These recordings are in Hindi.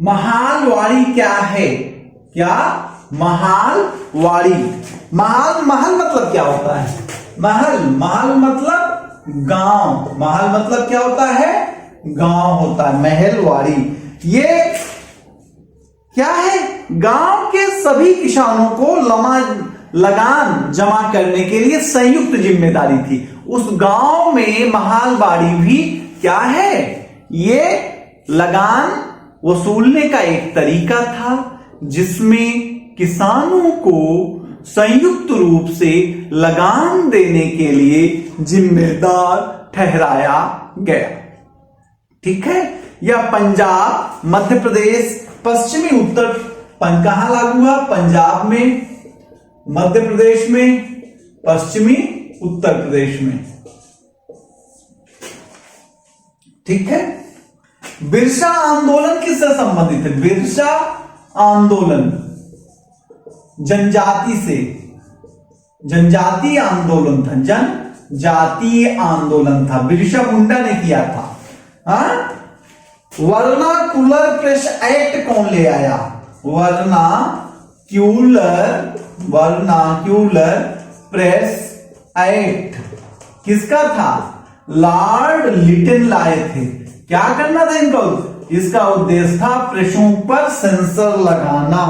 महालवाड़ी क्या है? क्या? महालवाड़ी। महल, महल मतलब क्या होता है? महल, महल मतलब गांव। महल मतलब क्या होता है? गांव होता है। महलवाड़ी ये क्या है? गांव के सभी किसानों को लगान जमा करने के लिए संयुक्त जिम्मेदारी थी। उस गांव में महालवाड़ी भी क्या है? ये लगान वसूलने का एक तरीका था, जिसमें किसानों को संयुक्त रूप से लगान देने के लिए जिम्मेदार ठहराया गया। ठीक है। यह पंजाब, मध्य प्रदेश, पश्चिमी उत्तर कहां लागू हुआ? पंजाब में, मध्य प्रदेश में, पश्चिमी उत्तर प्रदेश में। ठीक है। बिरसा आंदोलन किससे संबंधित है? बिरसा आंदोलन जनजाति से, जनजातीय आंदोलन था, जनजातीय आंदोलन था, बिरसा मुंडा ने किया था। वर्नाक्यूलर प्रेस एक्ट कौन ले आया? वर्नाक्यूलर प्रेस एक्ट किसका था? लॉर्ड लिटन लाए थे। क्या करना था इनको? इसका उद्देश्य था प्रेसों पर सेंसर लगाना।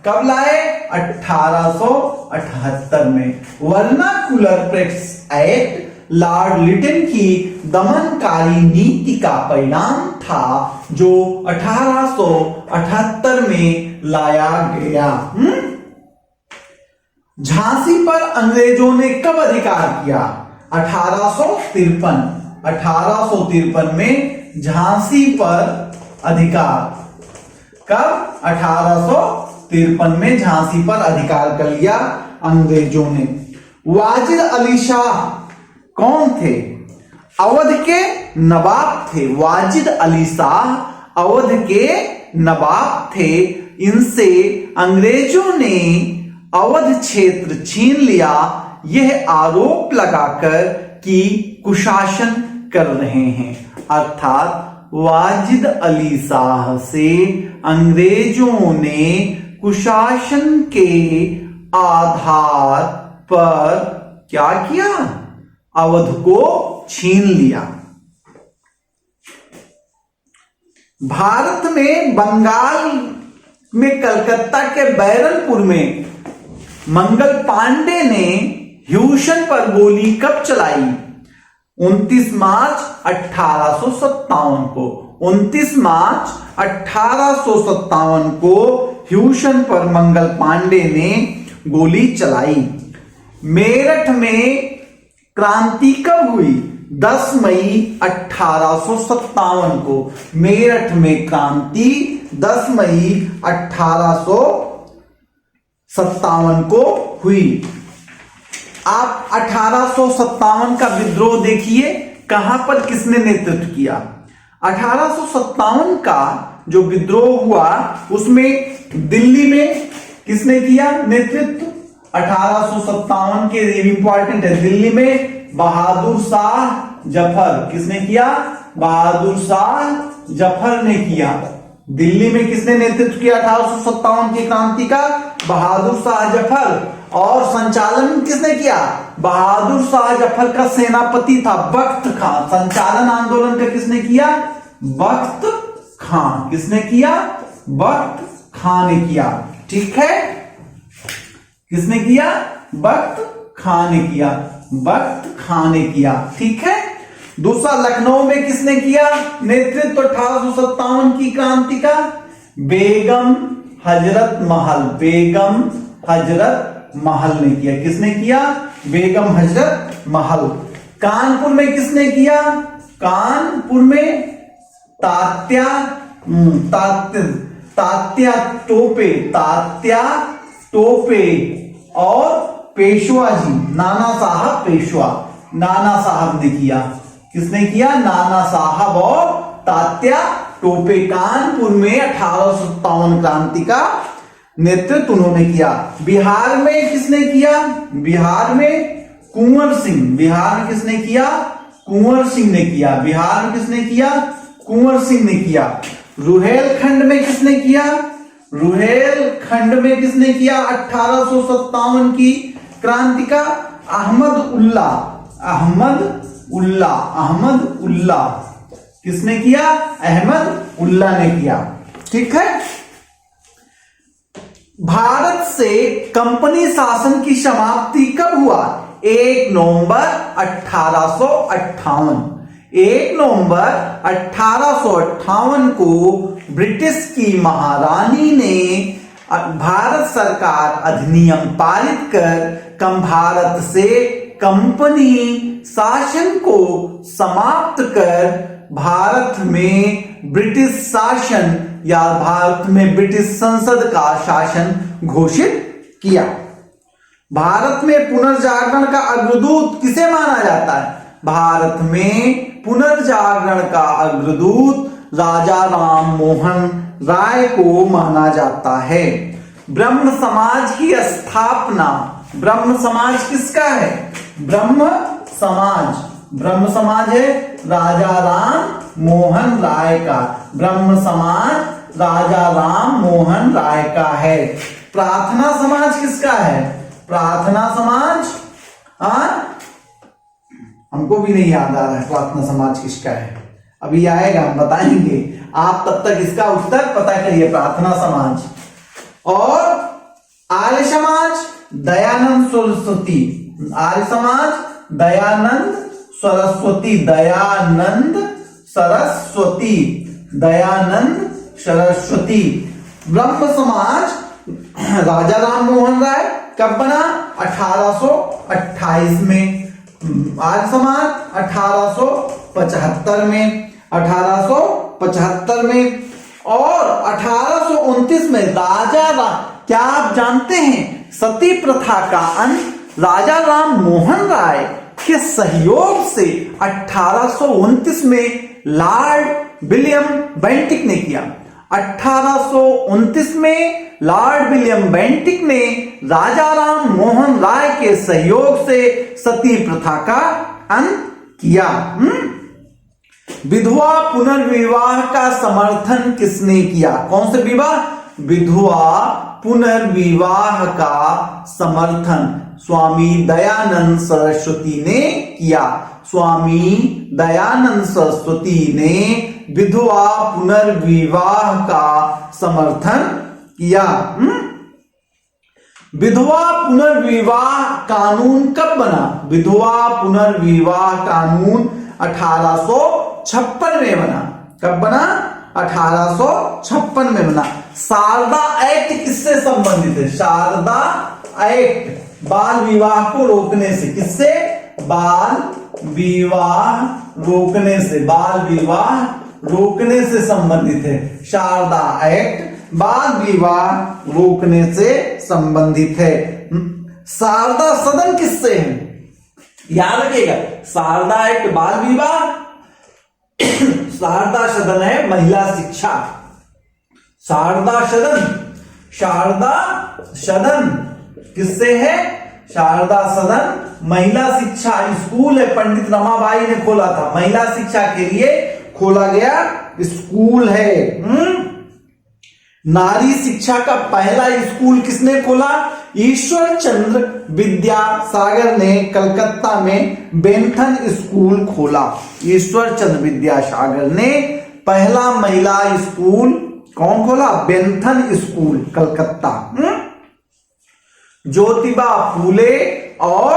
कब लाए? 1878 में। Vernacular press act Lord Lytton की दमनकारी नीति का परिणाम था, जो 1878 में लाया गया। झांसी पर अंग्रेजों ने कब अधिकार किया? 1853। 1853 में झांसी पर अधिकार। कब? 1853 में झांसी पर अधिकार कर लिया अंग्रेजों ने। वाजिद अली शाह कौन थे? अवध के नवाब थे। वाजिद अली शाह अवध के नवाब थे। इनसे अंग्रेजों ने अवध क्षेत्र छीन लिया, यह आरोप लगाकर कि कुशासन कर रहे हैं। अर्थात वाजिद अली शाह से अंग्रेजों ने कुशासन के आधार पर क्या किया? अवध को छीन लिया। भारत में बंगाल में कलकत्ता के बैरनपुर में मंगल पांडे ने ह्यूशन पर गोली कब चलाई? 29 मार्च 1857 को। 29 मार्च 1857 को ह्यूशन पर मंगल पांडे ने गोली चलाई। मेरठ में क्रांति कब हुई? 10 मई 1857 को। मेरठ में क्रांति 10 मई 1857 को हुई। आप 1857 का विद्रोह देखिए, कहां पर किसने नेतृत्व किया? 1857 का जो विद्रोह हुआ उसमें दिल्ली में किसने किया नेतृत्व? 1857 के इंपॉर्टेंट है। दिल्ली में बहादुर शाह जफर। किसने किया? बहादुर शाह जफर ने किया। दिल्ली में किसने नेतृत्व किया 1857 की क्रांति का? बहादुर शाह जफर। और संचालन किसने किया? बहादुर शाह जफर का सेनापति था बख्त खां। संचालन आंदोलन का किसने किया? बख्त खां। किसने किया? बख्त खां ने किया। ठीक है। किसने किया? बख्त खां ने किया। बख्त खां ने किया। ठीक है। दूसरा, लखनऊ में किसने किया नेतृत्व 1857 की क्रांति का? बेगम हजरत महल। बेगम हजरत महल ने किया। किसने किया? बेगम हजरत महल। कानपुर में किसने किया? कानपुर में तात्या टोपे। तात्या टोपे और पेशवा जी, नाना साहब पेशवा। नाना साहब ने किया। किसने किया? नाना साहब और तात्या टोपे। कानपुर में 1857 क्रांति का नेतृत्व उन्होंने किया। बिहार में किसने किया? बिहार में कुंवर सिंह। बिहार में किसने किया? कुंवर सिंह ने किया। बिहार में किसने किया? कुंवर सिंह ने किया। रुहेलखंड में किसने किया? रुहेलखंड में किसने किया 1857 की क्रांति का? अहमद उल्ला किसने किया? अहमद उल्ला ने किया। ठीक है। भारत से कंपनी शासन की समाप्ति कब हुआ? 1 नवंबर 1858। 1 नवंबर 1858 को ब्रिटिश की महारानी ने भारत सरकार अधिनियम पारित कर भारत से कंपनी शासन को समाप्त कर भारत में ब्रिटिश शासन या भारत में ब्रिटिश संसद का शासन घोषित किया। भारत में पुनर्जागरण का अग्रदूत किसे माना जाता है? भारत में पुनर्जागरण का अग्रदूत राजा राम मोहन राय को माना जाता है। ब्रह्म समाज की स्थापना, ब्रह्म समाज किसका है? ब्रह्म समाज है राजा राम मोहन राय का। ब्रह्म समाज राजा राम मोहन राय का है। प्रार्थना समाज किसका है? प्रार्थना समाज हमको भी नहीं याद आ रहा है प्रार्थना समाज किसका है, अभी आएगा हम बताएंगे। आप तब तक इसका उत्तर पता करिए। प्रार्थना समाज। और आर्य समाज दयानंद सरस्वती। आर्य समाज दयानंद सरस्वती। ब्रह्म समाज राजा राम मोहन राय कब बना? 1828 में। आर्य समाज 1875 में। 1875 में। और 1829 में क्या आप जानते हैं सती प्रथा का अंत राजा राम मोहन राय के सहयोग से 1829 में लॉर्ड विलियम बेंटिक ने किया। 1829 में लॉर्ड विलियम बेंटिक ने राजा राम मोहन राय के सहयोग से सती प्रथा का अंत किया। विधवा पुनर्विवाह का समर्थन किसने किया? कौन से विवाह? विधवा पुनर्विवाह का समर्थन स्वामी दयानंद सरस्वती ने किया। स्वामी दयानंद सरस्वती ने विधवा पुनर्विवाह का समर्थन किया। विधवा पुनर्विवाह कानून कब बना? विधवा पुनर्विवाह कानून 1856 में बना। कब बना? 1856 में बना। शारदा एक्ट किससे संबंधित है? शारदा एक्ट बाल विवाह को रोकने से। किससे? बाल विवाह रोकने से संबंधित है। शारदा एक्ट बाल विवाह रोकने से संबंधित है। शारदा सदन किससे है? याद रखिएगा, शारदा एक्ट बाल विवाह, शारदा सदन है महिला शिक्षा। शारदा सदन किससे है? शारदा सदन महिला शिक्षा स्कूल है, पंडित रमाबाई ने खोला था। महिला शिक्षा के लिए खोला गया स्कूल है। नारी शिक्षा का पहला स्कूल किसने खोला? ईश्वर चंद्र विद्यासागर ने कलकत्ता में बेंथन स्कूल खोला। ईश्वर चंद्र विद्यासागर ने पहला महिला स्कूल कौन खोला? Bethune school, Calcutta. ज्योतिबा फूले और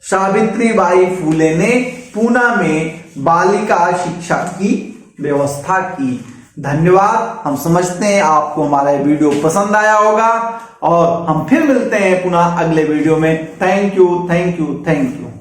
सावित्रीबाई फूले ने पूना में बालिका शिक्षा की व्यवस्था की। धन्यवाद। हम समझते हैं आपको हमारा वीडियो पसंद आया होगा और हम फिर मिलते हैं पुनः अगले वीडियो में। Thank you.